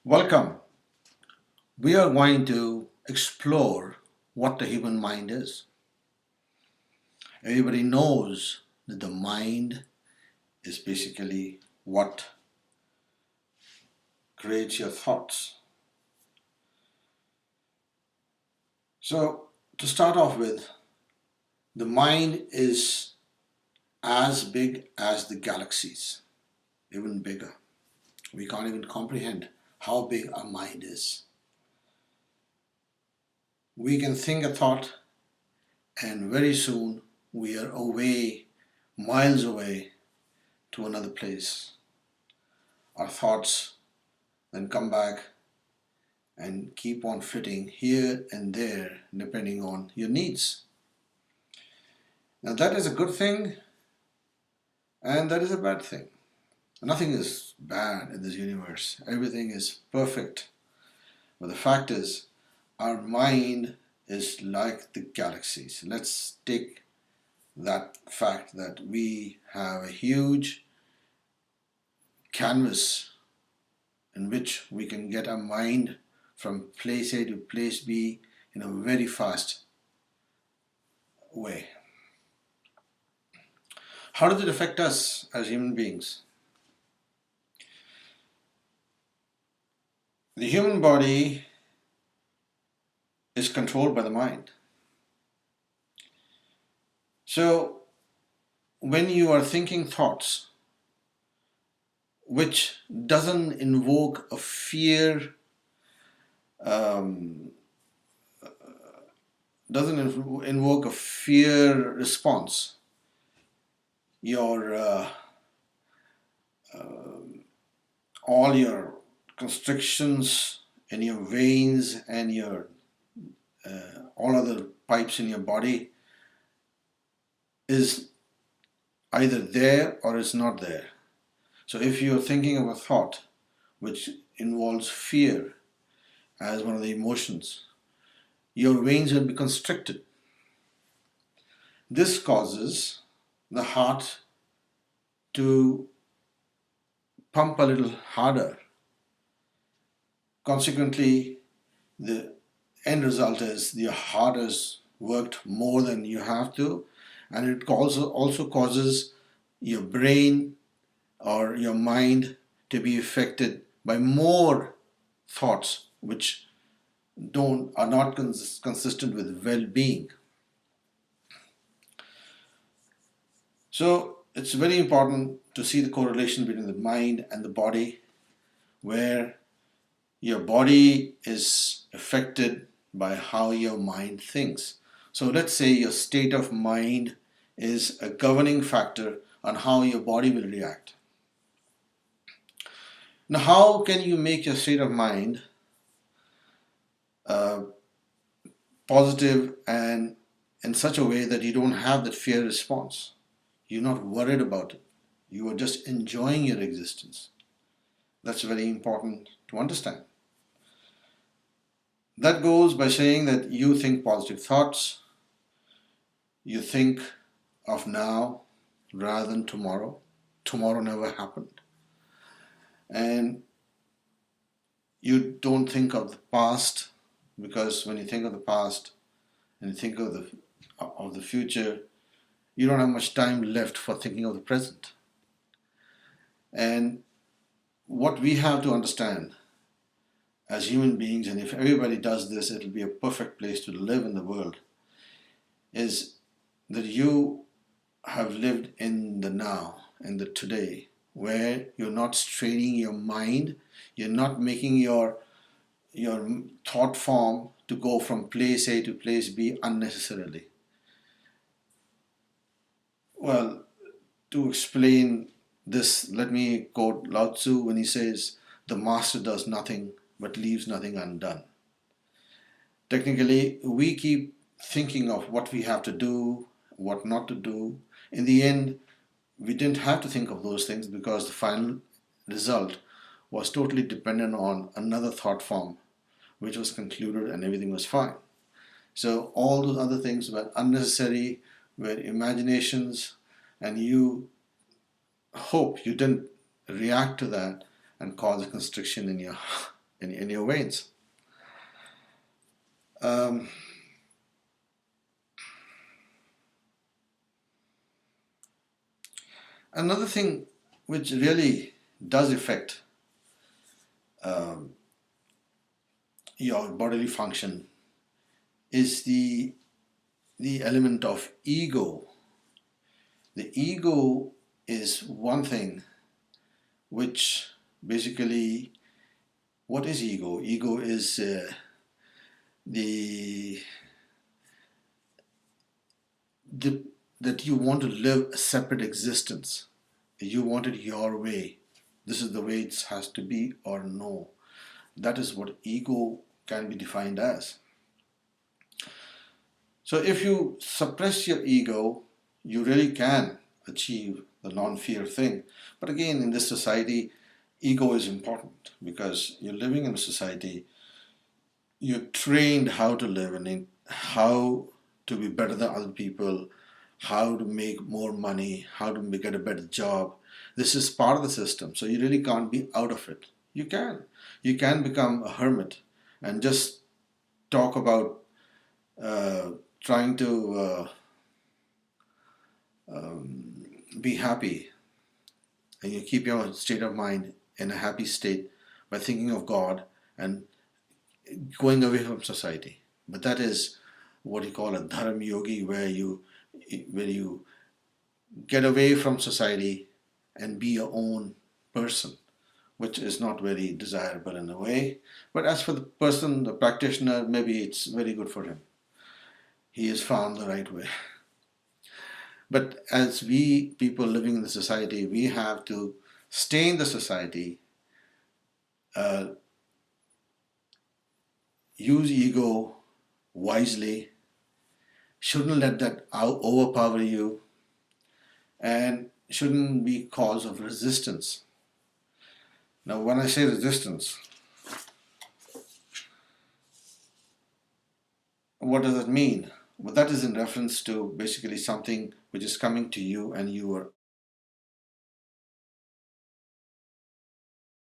Welcome. We are going to explore what the human mind is. Everybody knows that the mind is basically what creates your thoughts. So, to start off with, the mind is as big as the galaxies, even bigger. We can't even comprehend how big our mind is. We can think a thought, and very soon we are away, miles away to another place. Our thoughts then come back and keep on fitting here and there depending on your needs. Now, that is a good thing and that is a bad thing. Nothing is bad in this universe, everything is perfect. But the fact is, our mind is like the galaxies. Let's take that fact that we have a huge canvas in which we can get our mind from place A to place B in a very fast way. How does it affect us as human beings? The human body is controlled by the mind. So when you are thinking thoughts which doesn't invoke a fear, um, invoke a fear response, your all your constrictions in your veins and your all other pipes in your body is either there or is not there. So if you're thinking of a thought which involves fear as one of the emotions, your veins will be constricted. This causes the heart to pump a little harder. Consequently, the end result is your heart has worked more than you have to, and it also causes your brain or your mind to be affected by more thoughts which are not consistent with well-being. So it's very important to see the correlation between the mind and the body, where your body is affected by how your mind thinks. So let's say your state of mind is a governing factor on how your body will react. Now, how can you make your state of mind uh, positive and in such a way that you don't have that fear response? You're not worried about it. You are just enjoying your existence. That's very important to understand. That goes by saying that you think positive thoughts, you think of now rather than tomorrow. Tomorrow never happened. And you don't think of the past, because when you think of the past and you think of the future, you don't have much time left for thinking of the present. And what we have to understand as human beings, and if everybody does this, it'll be a perfect place to live in the world, is that you have lived in the now, in the today, where you're not straining your mind, you're not making your thought form to go from place A to place B unnecessarily. Well, to explain this, let me quote Lao Tzu when he says, "The master does nothing but leaves nothing undone." Technically, we keep thinking of what we have to do, what not to do. In the end, we didn't have to think of those things because the final result was totally dependent on another thought form, which was concluded and everything was fine. So all those other things were unnecessary, were imaginations, and you hope you didn't react to that and cause a constriction in your in your veins. Um, Another thing which really does affect um, your bodily function is the element of ego. The ego is one thing which basically, what is ego? Ego is the, the that you want to live a separate existence. You want it your way. This is the way it has to be, or no. That is what ego can be defined as. So if you suppress your ego, you really can achieve the non-fear thing. But again, in this society, ego is important because you're living in a society, you're trained how to live in it, how to be better than other people, how to make more money, how to get a better job. This is part of the system, so you really can't be out of it. You can. You can become a hermit and just talk about uh, trying to be happy, and you keep your state of mind in a happy state by thinking of God and going away from society. But that is what you call a dharma yogi, where you get away from society and be your own person, which is not very desirable in a way. But as for the person, the practitioner, maybe it's very good for him. He has found the right way. But as we people living in the society, we have to stay in the society, uh, use ego wisely, shouldn't let that overpower you, and shouldn't be cause of resistance. Now, when I say resistance, what does it mean? Well, that is in reference to basically something which is coming to you and you are